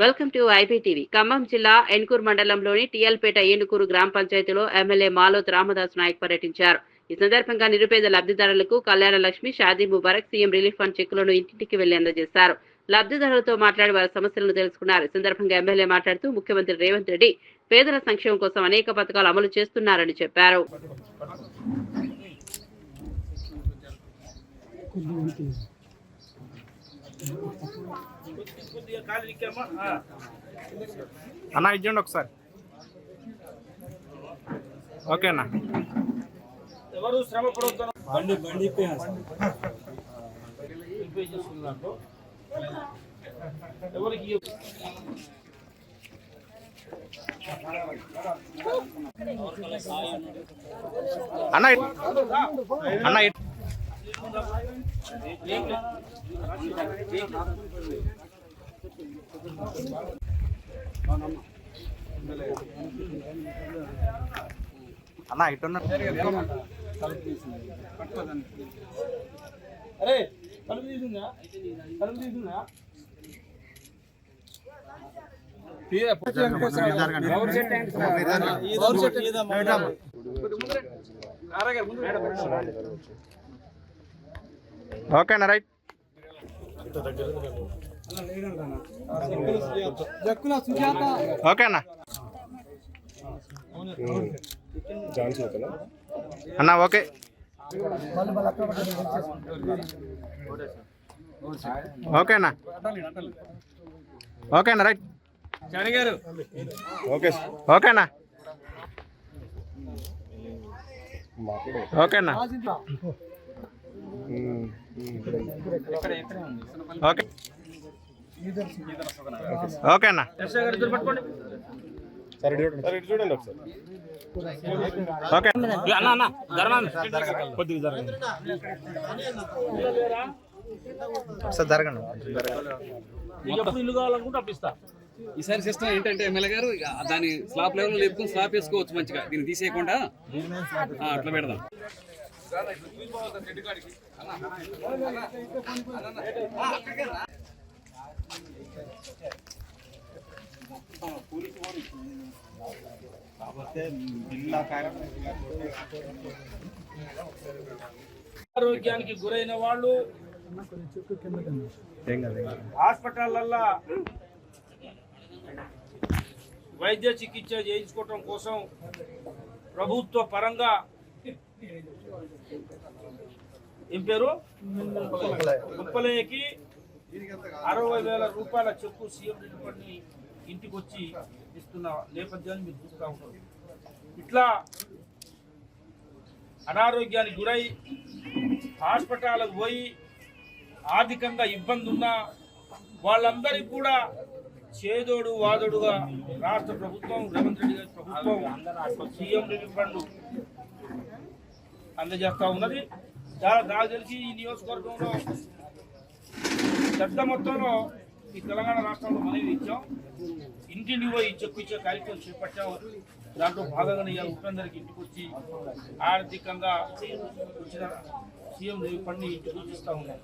Welcome to IPTV. Khammam జిల్లా ఎన్కూరు మండలంలోని టీఎల్పేట ఏనుకూరు గ్రామ పంచాయతీలో ఎమ్మెల్యే మాలోత్ రామదాస్ నాయక్ పర్యటించారు. ఈ సందర్భంగా నిరుపేద లబ్ధిదారులకు Kalyana Lakshmi, Shaadi Mubarak, CM relief fund చెక్కులను ఇంటింటికి వెళ్లి అందజేశారు. లబ్ధిదారులతో మాట్లాడి వారి సమస్యలను తెలుసుకున్నారు. ఈ సందర్భంగా ఎమ్మెల్యే మాట్లాడుతూ ముఖ్యమంత్రి రేవంత్ రెడ్డి పేదల సంక్షేమం కోసం అనేక పథకాలు అమలు చేస్తున్నారని చెప్పారు. అన్న ఇచ్చేయండి ఒకసారి. ఓకేనా? ఎవరు శ్రమ పడుతున్నారు? ఎవరికి అన్న అన్న అన్న ఇటున్నా. అరే కలుపు తీసుందా? కలుపు తీసుందా? ఓకేనా? రైట్. ఓకేనా అన్న? ఓకే. ఓకేనా? ఓకేనా? రైట్. ఓకే. ఓకేనా? ఓకేనా? ఓకే. ఓకేనా? చూడండి ఒకసారి. ఓకే అన్న అన్న కొద్దిగా జరగండి సార్. జరగండి. ఇల్లు కావాలనుకుంటే అప్పిస్తా. ఈసారి సిస్టమ్ ఏంటంటే ఎమ్మెల్యే గారు దాని స్లాబ్ లెవెల్ లేపుకుని స్లాబ్ వేసుకోవచ్చు మంచిగా, దీన్ని తీసేయకుండా అట్లా పెడదాం. ఆరోగ్యానికి గురైన వాళ్ళు హాస్పిటళ్లల్లో వైద్య చికిత్స చేయించుకోవటం కోసం ప్రభుత్వ పరంగా ఏం పేరు ముప్పలేకి 60,000 రూపాయల చెక్కు సీఎం రిలీఫ్ ఇంటికి వచ్చి ఇస్తున్న నేపథ్యాన్ని మీరు చూస్తూ ఉంటారు. ఇట్లా అనారోగ్యానికి గురై హాస్పిటల్కి పోయి ఆర్థికంగా ఇబ్బంది ఉన్న వాళ్ళందరికీ కూడా చేదోడు వాదోడుగా రాష్ట్ర ప్రభుత్వం, రేవంత్ రెడ్డి గారి ప్రభుత్వం సీఎం రిలీఫ్ ఫండ్ అందజేస్తూ ఉన్నది. నాకు తెలిసి ఈ నియోజకవర్గంలో పెద్ద మొత్తంలో ఈ తెలంగాణ రాష్ట్రంలో మనవి ఇచ్చాం. ఇంటింటి పోయి చెక్కు ఇచ్చే కార్యక్రమం చేపట్టాం. దాంట్లో భాగంగా ఇవాళ ఉపేందరికి ఇంటికి వచ్చి ఆర్థికంగా వచ్చిన సీఎం రిలీఫ్ ఫండ్ని ఇంటికి ఇస్తూ ఉన్నాం.